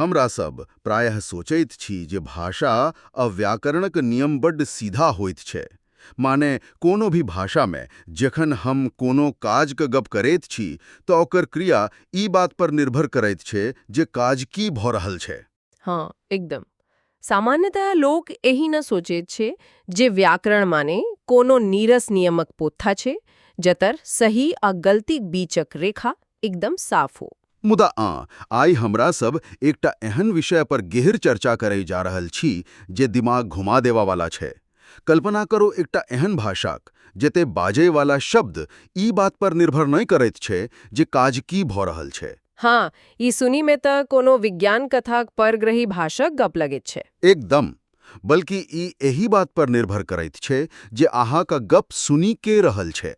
हमरा सब प्रायः सोचैत छी जे भाषा आ व्याकरणक नियम बड्ड सीधा होइत छै। माने कोनो भी भाषामे जखन हम कोनो काजक गप करैत छी तऽ ओकर क्रिया ई बात पर निर्भर करैत छै जे काज की भऽ रहल छै। हाँ, एकदम। सामान्यतः लोक एही न सोचैत छै जे व्याकरण माने कोनो नीरस नियमक पोथा छै जतर सही आ गलतीक बीचक रेखा एकदम साफ हो। मुदा आइ हमरा सब एकटा एहन विषय पर गहर चर्चा करय जा रहल छी जे दिमाग घुमा देवावाला छै। कल्पना करो एकटा एहन भाषाक जते बाजयवाला शब्द ई बात पर निर्भर नहि करैत छै जे काज की भऽ रहल छै। हाँ, ई सुनी में तऽ कोनो विज्ञान कथाक परग्रही भाषाक गप लगैत छै। एकदम। बल्कि ई एही बात पर निर्भर करैत छै जे अहाँक गप सुनी के रहल छै।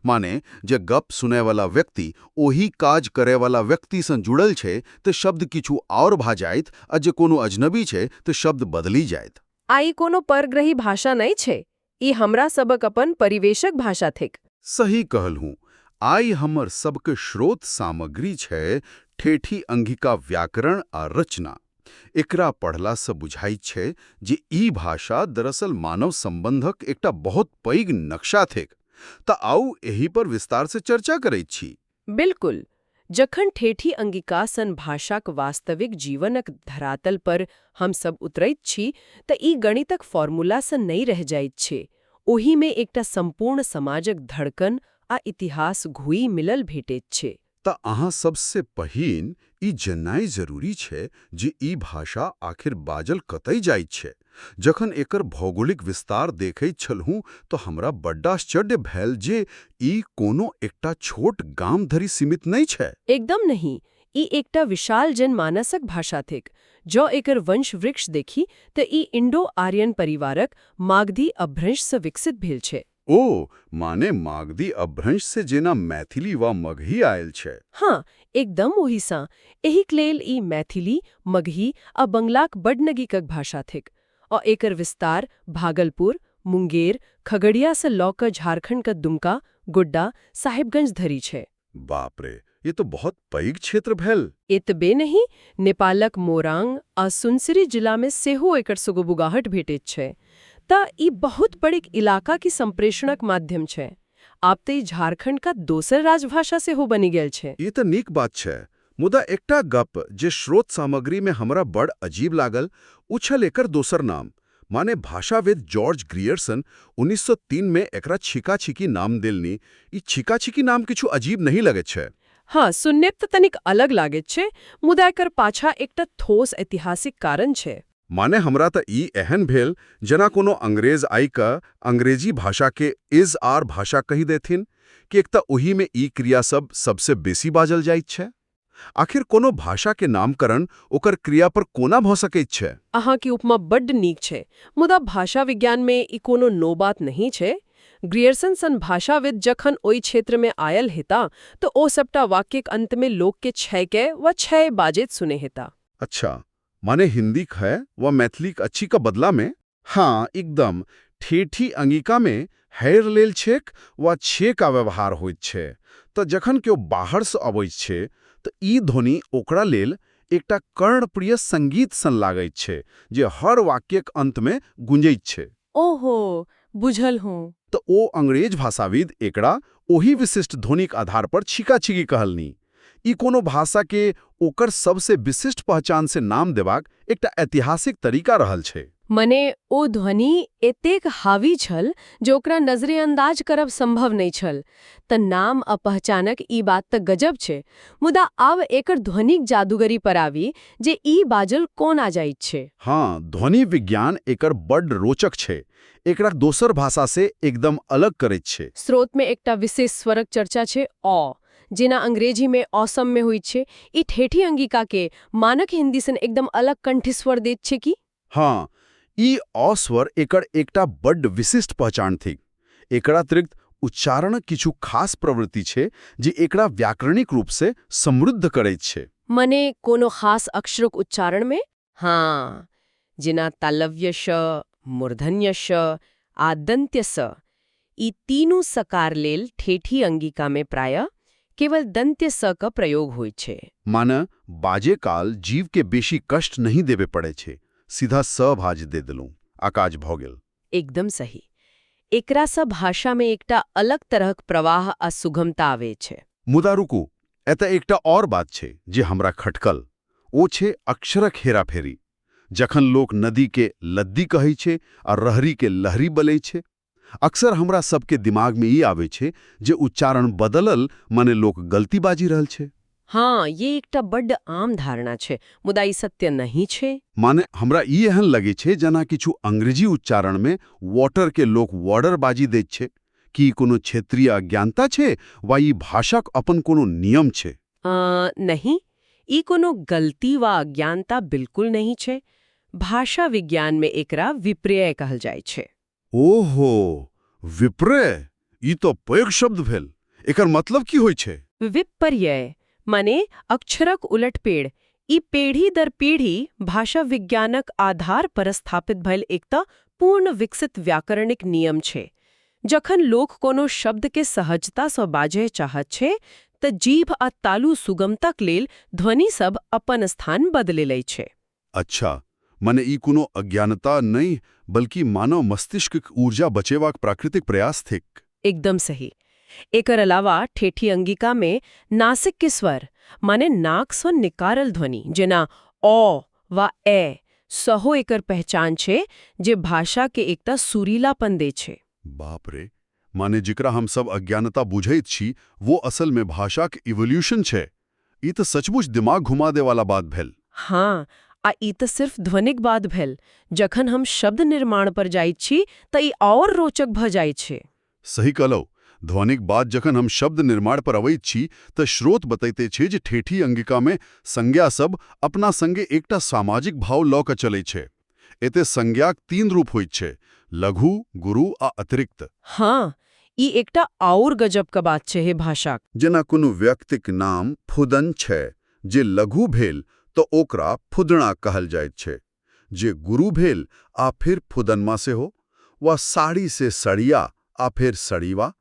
माने जे गप सुनयवाला व्यक्ति ओही काज करयवाला व्यक्ति सँ जुड़ल छै तऽ शब्द किछु और भा जाइत आ जे कोनो अजनबी छै तऽ शब्द बदली जाइत। आई कोनो परग्रही भाषा नहीं छै, ई हमरा सबक अपन परिवेशक भाषा थिक। सही कहलहूँ। आइ हमर सबके स्रोत सामग्री छै ठेठी अंगिका व्याकरण आ रचना। एकरा पढ़लासँ बुझाइत छै जे ई भाषा दरअसल मानव संबंधक एकटा बहुत पैघ नक्शा थिक। तऽ आउ एही पर विस्तार से चर्चा करैत छी। बिल्कुल। जखन ठेठी अंगिका सन भाषाक वास्तविक जीवनक धरातल पर हम सब उतरैत छी तऽ ई गणितक फॉर्मूला सँ नहीं रह जाइत छै। ओही में एकटा संपूर्ण समाजक धड़कन आ इतिहास घुई मिलल भेटैत छै। तऽ अहाँ सबसे पहिन ई जननाइ जरूरी छै जे ई भाषा आखिर बाजल कतय जाइत छै। जखन एकर भौगोलिक विस्तार देखैत छलहुँ तऽ हमरा बड्ड आश्चर्य भेल जे ई कोनो एकटा छोट गाम धरि सीमित नहि छै। एकदम नहीं। ई एकटा विशाल जनमानसक भाषा थिक। जो एकर वंश वृक्ष देखी तऽ ई इंडो आर्यन परिवारक मागधी अपभ्रंश सँ विकसित भेल छै। ओ, माने मागधी अपभ्रंश से जेना मैथिली वा मगही आयल छै। हाँ, एकदम ओही सँ। एहिक लेल ई मैथिली, मगही आ बंगलाक बड्ड नगीकक भाषा थिक। आ एकर विस्तार भागलपुर, मुंगेर, खगड़िया सँ लऽ कऽ झारखंड दुमका, गोड्डा, साहिबगंज धरि छै। बाप रे, ये तो बहुत पैघ क्षेत्र भेल। एतबे नहीं, नेपालक मोरांग आ सुनसरी जिला में सेहो एकर सुगबुगाहट भेटैत छै। तऽ ई बहुत पैघ इलाका की संप्रेषणक माध्यम छै। आब तऽ ई झारखंड का दोसर राजभाषा सेहो बनि गेल छै। ई तऽ नीक बात छै। मुदा एकटा गप जे स्रोत सामग्री में हमरा बड़ अजीब लागल उ छल एकर दोसर नाम। माने भाषाविद जॉर्ज ग्रियर्सन 1903 में एकरा छिका-छिकी नाम देलनि। ई छिका-छिकी नाम किछु अजीब नहीं लगैत छै। हाँ, सुनने तऽ तनिक अलग लागैत छै, मुदा एकर पाछा एकटा ठोस ऐतिहासिक कारण छै। माने हमरा तऽ ई एहन भेल जेना कोनो अंग्रेज आई का अंग्रेजी भाषा के इज आर भाषा कही देथिन कि एक तऽ ओही में ई क्रिया सब सबसे बेसी बाजल जाइत छै। आखिर कोनो भाषा के नामकरण ओकर क्रिया पर कोना भऽ सकैत छै। अहाँ की उपमा बड्ड नीक छै, मुदा भाषा विज्ञान में ई कोनो नो बात नहीं छै। ग्रियर्सन सन भाषाविद जखन ओई क्षेत्र में आयल हेता तो ओ सबटा वाक्यक अंत में लोक के छय के व छय बाजेत सुने हेता। अच्छा, माने हिंदी ख व मैथिली अच्छी का बदला में। हाँ, एकदम। ठेठी अंगिका में हैर लेल छेक वा छे का व्यवहार होइत छै। तऽ जखन केओ बाहर से अबैत छै तऽ ई ध्वनि ओकरा लेल एकटा कर्णप्रिय संगीत सन लागैत छै जे हर वाक्यक अंत में गुंजैत छै। ओहो, बुझल हूँ। तऽ ओ अंग्रेज भाषाविद एकरा ओही विशिष्ट ध्वनिक आधार पर छिका-छिकी कहलनि। ई कोनो भाषा के ओकर सबसे विशिष्ट पहचान से नाम देबाक एकटा ऐतिहासिक तरीका रहल छै। मने ओ ध्वनि एतेक हावी छल जे ओकरा नजरेअंदाज करब संभव नहीं छल। तऽ नाम आ पहचानक ई बात तऽ गजब छै। मुदा आब एकर ध्वनिक जादूगरी पर आवी जे ई बाजल कोना जाइत छै। हाँ, ध्वनि विज्ञान एकर बड्ड रोचक छै। एकरा दोसर भाषा से एकदम अलग करैत छै। स्रोत में एकटा विशेष स्वरक चर्चा छै औ, जेना अंग्रेजी में ऑसम में हुई छै। ई ठेठी अंगिका के मानक हिंदी सन एकदम अलग कंठस्वर दैत छै की? हाँ, ई अ स्वर एकर एकटा बड्ड विशिष्ट पहचान थिक। एकर अतिरिक्त उच्चारणक किछु खास प्रवृत्ति छै जे एकरा व्याकरणिक रूप से समृद्ध करैत छै। मने कोनो खास अक्षरक उच्चारण में? हाँ, जेना तालव्य श, मूर्धन्य श, आदंत्य स। ई तीनू सकार लेल ठेठी अंगिका में प्रायः केवल दंत्य स का प्रयोग હોય છે। માને બાજેકાલ જીવ કે બેશી કષ્ટ નહીં દેવે પડે છે સીધા સ ભાજ દે દલું આકાશ ભોગેલ। एकदम सही। एकरा स भाषा में एकटा अलग तरह प्रवाह आ सुगमता आवे છે। મુદા રૂકુ એતા એકટા ઓર બાત છે જે हमरा ખટકલ ઓ છે અક્ષરક હેરાફેરી જખન લોક નદી કે લદ્દી કહે છે આ રહરી કે લહરી બલે છે અક્સર हमरा सबके दिमाग में ई આવે છે જે ઉચ્ચારણ બદલલ મને લોક ગલતીબાજી रहल છે। हाँ, ये एकटा बड्ड आम धारणा છે। मुदा ई सत्य नहीं છે। माने हमरा ई एहन लगे छे जना किछु अंग्रेजी उच्चारण में वॉटर के लोक वॉर्डर बाजी दे छे कि कोनो क्षेत्रीय अज्ञानता छे वा ई भाषाक अपन कोनो नियम छे। नहीं, ई कोनो गलती वा अज्ञानता बिल्कुल नहीं છે। भाषा विज्ञान में एकरा विपर्य कहल જાય છે। ओहो, विपर्य ई तो पैघ शब्द भेल। एकर मतलब की होय छे? विपर्य माने अक्षरक उलटपेड़। ई पेढ़ी दर पीढ़ी भाषा विज्ञानक आधार पर स्थापित भयल एकटा पूर्ण विकसित व्याकरणिक नियम છે। जखन लोक कोनो शब्द के सहजता सँ बाजय चाहत छै त जीभ आ तालु सुगमताक लेल ध्वनि सब अपन स्थान बदले लै छै। अच्छा, माने ई कोनो अज्ञानता नहीं बल्कि मानव मस्तिष्क ऊर्जा बचेवाक प्राकृतिक प्रयास थिक। एकदम सही। एकर अलावा ठेठी अंगिका में नासिक के स्वर माने नाक सँ निकारल ध्वनि जेना ओ वा ए सहो एकर पहचान छै जे भाषा के एकटा सुरीलापन दे छै। बाप रे, माने जिकरा हम सब अज्ञानता बुझैत छी वो असल में भाषाक इवोल्यूशन छै। ई त सचमुच दिमाग घुमा दे वाला बात भेल। हाँ, आ ई त सिर्फ ध्वनिक बात भेल। जखन हम शब्द निर्माण पर जाइत छी त ई और रोचक भ जाइत छै। सही कहलौ। ध्वनिक बात जखन हम शब्द निर्माण पर अवैत छी त स्रोत बतैते छै जे ठेठी अंगिका में संज्ञा सब अपना संगे एकटा सामाजिक भाव ल क चलै छै। एते संज्ञाक 3 रूप होइत छै, लघु, गुरु आ अतिरिक्त। हाँ, ई एकटा और गजब का बात छै हे भाषाक। जेना कोनो व्यक्तिक नाम फुदन छै जे लघु भेल तो ओकरा फुदना कहल जाइत छै, जे गुरु भेल आ फिर फुदनमा से हो वा साड़ी से सड़िया आ फिर सड़ीवा।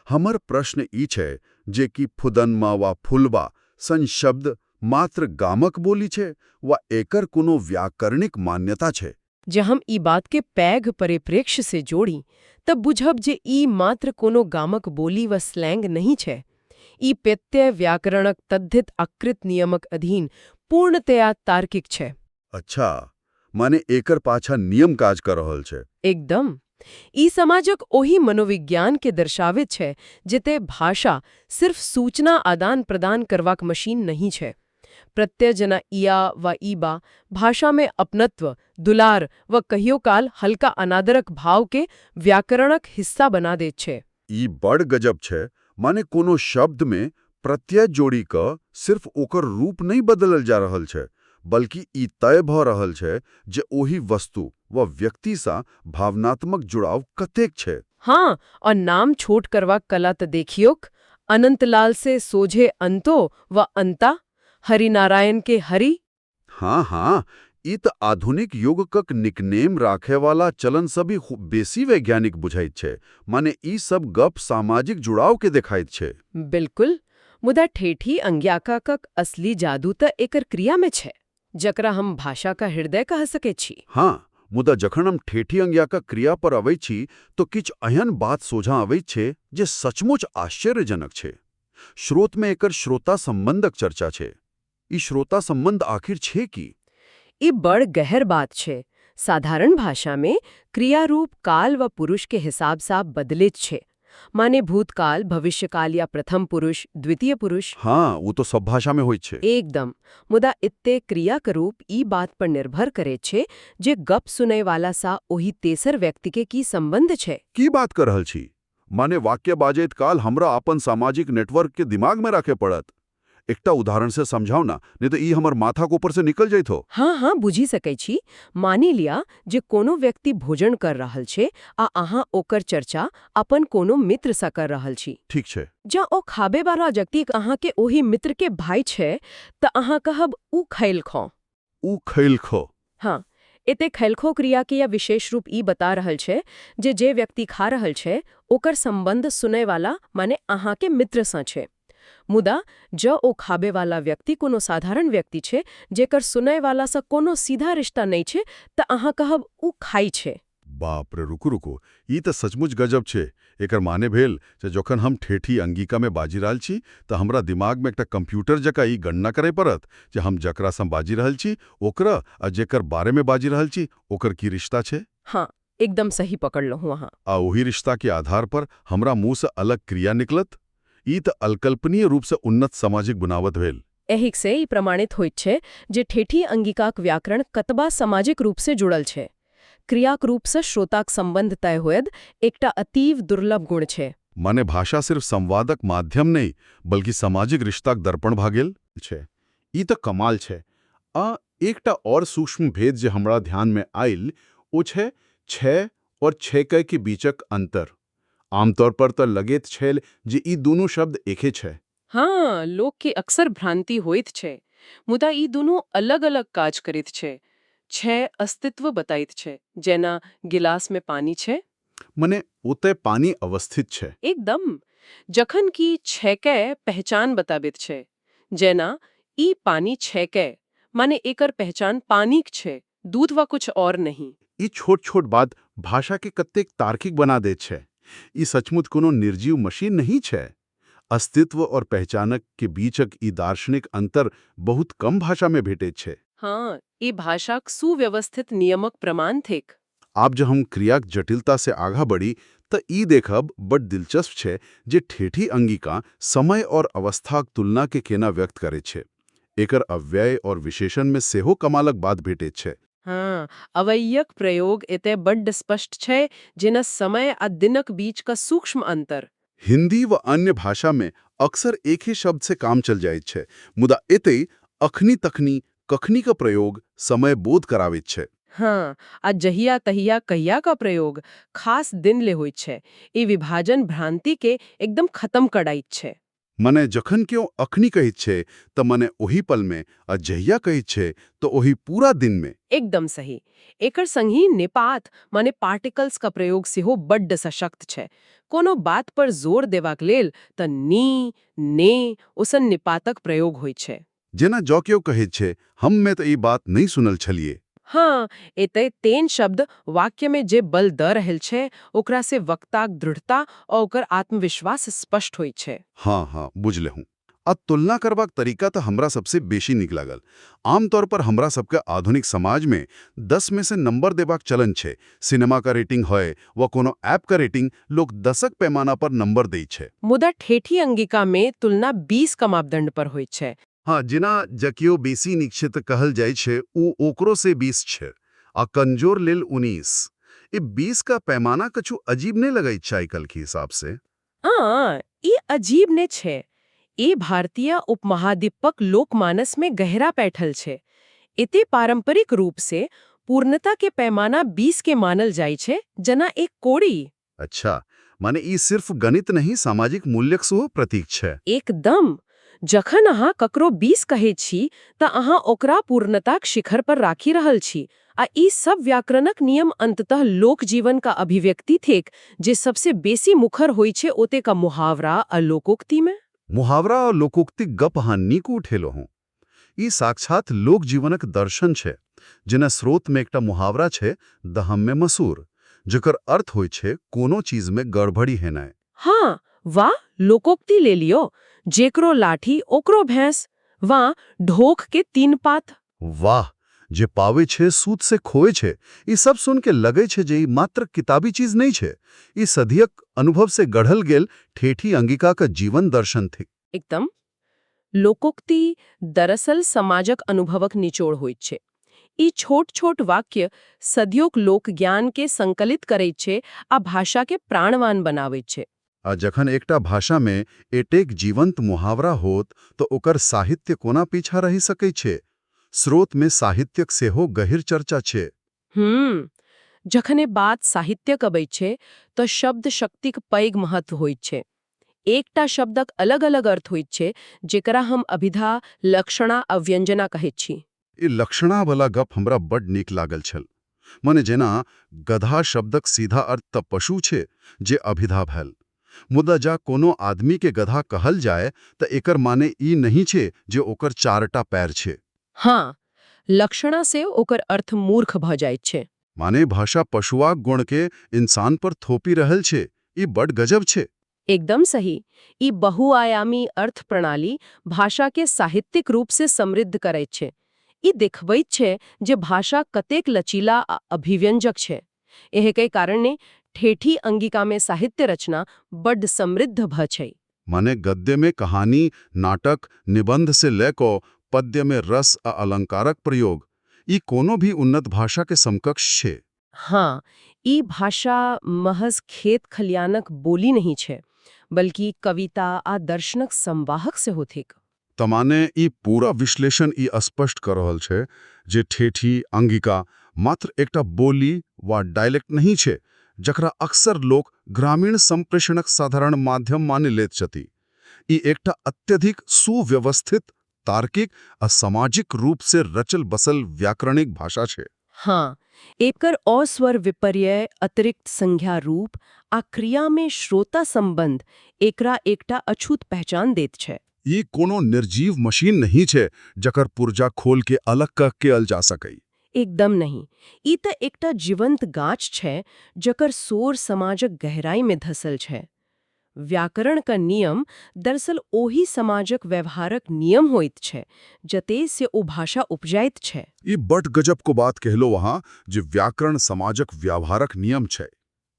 हमर प्रश्न ई छै जे कि फुदनमा वा फुलबा सन शब्द मात्र गामक बोली छै वा एकर कोनो व्याकरणिक मान्यता छै। जे हम ई बात के पैघ परिप्रेक्ष्य से जोड़ी तब बुझब जे ई मात्र कोनो गामक बोली व स्लैंग नहीं छै। ई प्रत्यय व्याकरणक तद्धित आकृत नियमक अधीन पूर्णतया तार्किक छै। अच्छा, माने एकर पाछा नियम काज कर रहल छै। एकदम। ई समाजक ओही मनोविज्ञान के दर्शावित छै जते भाषा सिर्फ सूचना आदान प्रदान करवाक मशीन नहीं छै। प्रत्यय जना इया व ईबा भाषा में अपनत्व, दुलार व कहियो काल हल्का अनादरक भाव के व्याकरणक हिस्सा बना दैत छै। ई बड़ गजब छै। माने कोनो शब्द में प्रत्यय जोड़ी क सिर्फ ओकर रूप नहीं बदलल जा रहल छै बल्कि ई तय भ रहल छै जे ओही वस्तु व व्यक्ति सा भावनात्मक जुड़ाव कतेक छै। हाँ, और नाम छोट करवा कला त देखियोक। अनंतलाल से सोझे अंतो व अंता, हरिनारायण के हरि। हाँ हाँ, ई त आधुनिक युगक निकनेम राखे वाला चलन सभी बेसी वैज्ञानिक बुझाइत छै। माने ई सब गप सामाजिक जुड़ाव के देखाइत छै। बिल्कुल। मुदा ठेठी अंग्याकक असली जादू त एकर क्रिया में छै, जकरा हम भाषा का हृदय कह सके छी। हाँ, मुदा जखन हम ठेठी अंग्याका क्रिया पर अबै छी तो किछ एहन बात सोझा अबै छै जे सचमुच आश्चर्यजनक छै। श्रोत में एकर श्रोता संबंधक चर्चा छै। ई श्रोता संबंध आखिर छै की? ई बड़ गहर बात छै। साधारण भाषा में क्रिया रूप काल व पुरुष के हिसाब सा बदलित छै। माने भूतकाल, भविष्यकाल या प्रथम पुरुष, द्वितीय पुरुष। हाँ, वो तो सब भाषा में होइत छै। एकदम। मुदा इत्ते क्रिया के रूप ई बात पर निर्भर करे छै जे गप सुनै वाला सा ओही तेसर व्यक्ति के की संबंध छै। की बात कर रहल छी? माने वाक्य बाजैत काल हमरा अपन सामाजिक नेटवर्क के दिमाग में रखे पड़त। एकटा उदाहरण से समझाओ ना, नहीं तो ई हमर माथा के ऊपर से निकल जाइत हो। हाँ हाँ, बुझी सकै छी। मानी लिया जे कोनो व्यक्ति भोजन कर रहल छै आ अहाँ ओकर चर्चा अपन कोनो मित्र सा कर रहल छी। ठीक छै। जँ ओ खाबे वाला व्यक्ति अहाँ के ओही मित्र के भाई छै त अहाँ कहब ऊ खैल खो। ऊ खैल खो। हाँ, एते खैलखो क्रिया के या विशेष रूप ई बता रहल छै जे व्यक्ति खा रहल छै ओकर संबंध सुनै वाला माने अहाँ के मित्र सा छै। मुदा ज ओ खाबे वाला व्यक्ति कोनो साधारण व्यक्ति छै जेकर सुनय वाला सँ कोनो सीधा रिश्ता नहीं छै त अहाँ कहब उ खाई छै। बाप रे, रुकू रुकू, ई तऽ सचमुच गजब छै। एकर माने भेल जे जखन हम ठेठी अंगिकामे बाजी रहल छी तऽ हमरा दिमागमे एकटा कंप्यूटर जकाँ ई गणना करय पड़त जे हम जकरासँ बाजी रहल छी ओकरा आ जेकर बारेमे बाजी रहल छी ओकर की रिश्ता छै। हाँ, एकदम सही पकड़लहुँ अहाँ। आ ओही रिश्ता के आधार पर हमरा मुंह से अलग क्रिया निकलत। ई तऽ अल्कल्पनीय रूप से उन्नत सामाजिक बनावट भेल। एहिक से ई प्रमाणित होइत छै जे ठेठी अंगिकाक व्याकरण कतबा सामाजिक रूप से जुड़ल छै। क्रियाक रूप से श्रोताक संबंध तय होयद एकटा अतीव दुर्लभ गुण छै। माने भाषा सिर्फ संवादक माध्यम नहीं बल्कि सामाजिक रिश्ताक दर्पण भ गेल छै। ई तऽ कमाल छै। आ एकटा और सूक्ष्म भेद जे हमरा ध्यान में आयल ओ छै छः और छेकै के बीचक अंतर। आमतौर पर तऽ लगैत छल जे ई दुनू शब्द एके छै। हाँ, लोक के अक्सर भ्रांति होइत छै। मुदा ई दुनू अलग-अलग काज करैत छै। छः अस्तित्व बताइत छै, जेना गिलास में पानी छै। मने ओतय पानी अवस्थित छै। एकदम। जखन कि छेकै पहचान बताबित छै, जेना ई पानी छेकै, माने एकर पहचान पानीक छै, दूध वा कुछ और नहीं। ई छोट छोट बात भाषा के कतेक तार्किक बना दैत छै। ई सचमुच कोनो निर्जीव मशीन नहीं छै। अस्तित्व और पहचानक के बीचक ई दार्शनिक अंतर बहुत कम भाषा में भेटैत छै। हाँ, ई भाषाक सुव्यवस्थित नियमक प्रमाण थिक। आप जब हम क्रियाक जटिलता से आगा बढ़ी त ई देखब बड़ दिलचस्प छै जे ठेठी अंगिका समय और अवस्थाक तुलना के केना व्यक्त करे छै। एकर अव्यय और विशेषण में सेहो कमालक बात भेटैत छै। हाँ, अवययक प्रयोग एते बड्ड स्पष्ट छै, जेना समय आ दिनक बीच का सूक्ष्म अंतर। हिंदी व अन्य भाषा में अक्सर एक ही शब्द से काम चल जाइत छै, मुदा एतै अखनी तखनी कखनी का प्रयोग समय बोध करावित छै। हाँ, आ जहिया तहिया कहिया का प्रयोग खास दिन ले होइत छै। ई विभाजन भ्रांति के एकदम खत्म कराइत छै। मने जखन क्यों अखनी कहैत छै त मने ओही पल में, आ जहिया कहैत छै तो ओही पूरा दिन में। एकदम सही। एकर संगी निपात माने पार्टिकल्स का प्रयोग सेहो बड्ड सशक्त छै। कोनो बात पर जोर देबाक लेल त नी, ने ओसन निपातक प्रयोग होइत छै। जेना जौ क्यों कहैत छै हम में तो ई बात नहीं सुनल छलिए। हाँ, एतय तेन शब्द वाक्य में जे बल द रहल छै ओकरा से वक्ताक दृढ़ता और ओकर आत्मविश्वास स्पष्ट होइत छै। हाँ हाँ, बुझले हूँ। आ तुलना करबाक तरीका तो हमरा सबसे बेशी नीक लागल। आमतौर पर हमरा सबके आधुनिक समाज में 10 में से नंबर देबाक चलन छै। सिनेमा का रेटिंग होय व कोनो ऐप का रेटिंग लोग दशक पैमाना पर नंबर दै छै। मुदा ठेठी अंगिका में तुलना 20 का मापदंड पर होइत छै। हाँ, जिना जकियो बेसी निश्चित कहल जाय छै उ ओकरो से 20 छै आ कमजोर लेल 19। ये 20 का पैमाना कछु अजीब नहीं लगै छै आजकल के हिसाब से। हाँ, ई अजीब ने छै। ई भारतीय उपमहाद्वीपक लोकमानस में गहरा बैठल छै। इते पारंपरिक रूप से पूर्णता के पैमाना 20 के मानल जाय छै, जना एक कोड़ी। अच्छा, माने ई सिर्फ गणित नहीं सामाजिक मूल्यक सेहो प्रतीक छै। एकदम। जखन अहाँ ककरो 20 कहै छी त अहाँ ओकरा पूर्णताक शिखर पर राखि रहल छी। आ ई सब व्याकरणक नियम अंततः लोक जीवन का अभिव्यक्ति थिक जे सबसे बेसी मुखर होई छै ओते का मुहावरा आ लोकोक्ति में। मुहावरा और लोकोक्ति गप अहाँ नीक उठेलो हूँ। ई साक्षात लोक जीवनक दर्शन छै। जेना स्रोत में एकटा मुहावरा छै दहम में मसूर, जकर अर्थ होय छै कोनो चीज में गड़बड़ी हेनाय। हाँ, वाह, लोकोक्ति ले लियो, जेकरो लाठी ओकरो भैंस, वा ढोक के 3 पात। वाह, जे पावे छे सूत से खोए छे। ई सब सुन के लगे छे जे ई मात्र किताबी चीज नहीं छे। ई सदियक अनुभव से गढ़ल गेल ठेठी अंगिका का जीवन दर्शन थी। एकदम। लोकोक्ति दरअसल समाजक अनुभवक निचोड़ होइत छै। ई छोट छोट वाक्य सदियोक लोक ज्ञान के संकलित करैत छै आ भाषा के प्राणवान बनावैत छै। आ जखन एकटा भाषा में एटेक जीवंत मुहावरा होत तो ओकर साहित्य कोना पीछा रही सकै छै। स्रोत में साहित्यक सेहो गहिर चर्चा छै। जखने बात साहित्यक अबैत छै तो शब्द शक्तिक पैघ महत्व होइत छै। एकटा शब्दक अलग अलग अर्थ होइत छै, जेकरा हम अभिधा, लक्षणा आ व्यंजना कहैत छी। ई लक्षणा वाला गप हमरा बड नीक लागल छल। मने जेना गधा शब्दक सीधा अर्थ त पशु छै जे अभिधा भेल, मुदा जा कोनो आदमी के गधा कहल जाए त एकर माने ई नहीं छे जे ओकर चारटा पैर छे। हाँ, लक्षणा से ओकर अर्थ मूर्ख भ जाइत छै। माने भाषा पशुआक गुण के इंसान पर थोपी रहल छे। ई बड़ गजब छे। एकदम सही। ई बहुआयामी अर्थ प्रणाली भाषा के साहित्यिक रूप से समृद्ध करैत छै। ई देखबैत छै जे भाषा कतेक लचीला आ अभिव्यंजक छै। एहे के कारणे ठेठी अंगिका में साहित्य रचना बड्ड समृद्ध भ छै। माने गद्य में कहानी, नाटक, निबंध से लेको पद्य में रस आ अलंकारक प्रयोग, ई कोनो भी उन्नत भाषा के समकक्ष छे। हाँ, ई भाषा महज खेत खलियानक बोली नहीं छै, बल्कि कविता आ दर्शनक संवाहक से होथिक। तमाने ई पूरा विश्लेषण ई स्पष्ट कर रहल छे जे ठेठी अंगिका मात्र एकटा बोली वा डायलेक्ट नहीं छे जकरा अक्सर लोग ग्रामीण संप्रेषणक साधारण माध्यम मानि लैत छथि। ई एकटा अत्यधिक सुव्यवस्थित, तार्किक आ सामाजिक रूप से रचल बसल व्याकरणिक भाषा छे। हाँ, एकर अस्वर विपर्य, अतिरिक्त संज्ञा रूप आ क्रिया में श्रोता संबंध एकरा एकटा अछूत पहचान देत छै। ई कोनो निर्जीव मशीन नहीं छे जकर पुर्जा खोल के अलग कह के अल जा सकै। एकदम नहीं। ई त एकटा जीवंत गाछ छै जकर सोर समाजक गहराई में धसल छै। व्याकरण का नियम दरअसल ओही समाजक व्यवहारक नियम होइत छै जते से ओ भाषा उपजाइत छै। ई बड़ गजब को बात कहलो वहाँ जे व्याकरण समाजक व्यवहारक नियम छै।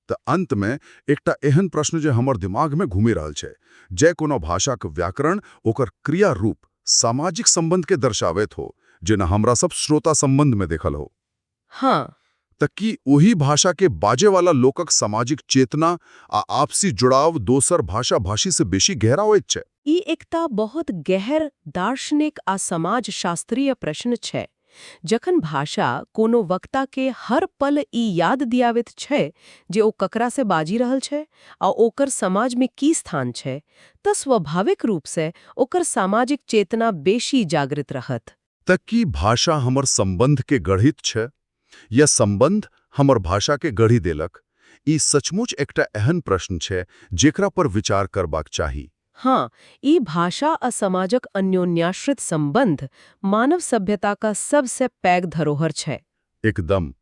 त अंत में एकटा एहन प्रश्न जे हमर दिमाग में घूमी रहल छै, जे कोनो भाषाक व्याकरण ओकर क्रिया रूप सामाजिक संबंध के दर्शावैत हो, जेना हमरा सब श्रोता संबंध में देखल हो। हाँ, त की ओही भाषा के बाजे वाला लोकक सामाजिक चेतना आ आपसी जुड़ाव दोसर भाषा भाषी से बेसी गहरा होइत छै? ई एकटा बहुत गहर दार्शनिक आ समाज शास्त्रीय प्रश्न छै। जखन भाषा कोनो वक्ता के हर पल ई याद दियावैत छै जे ओ ककरा से बाजी रहल छै आ ओकर समाज में की स्थान छै, त स्वाभाविक रूप से ओकर सामाजिक चेतना बेसी जागृत रहत। त की भाषा हमर संबंध के गढ़ित छै या संबंध हमर भाषा के गढ़ी देलक? ई सचमुच एकटा एहन प्रश्न छै जेकरा पर विचार करबाक चाही। हाँ, ई भाषा आ समाजक अन्योन्याश्रित संबंध मानव सभ्यता का सबसे पैघ धरोहर छै। एकदम।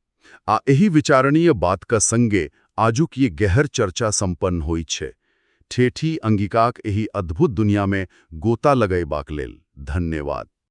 आ एही विचारणीय बात का संगे आजुक ये गहर चर्चा संपन्न होई छै। ठेठी अंगिकाक एही अद्भुत दुनिया में गोता लगैबाक लेल धन्यवाद।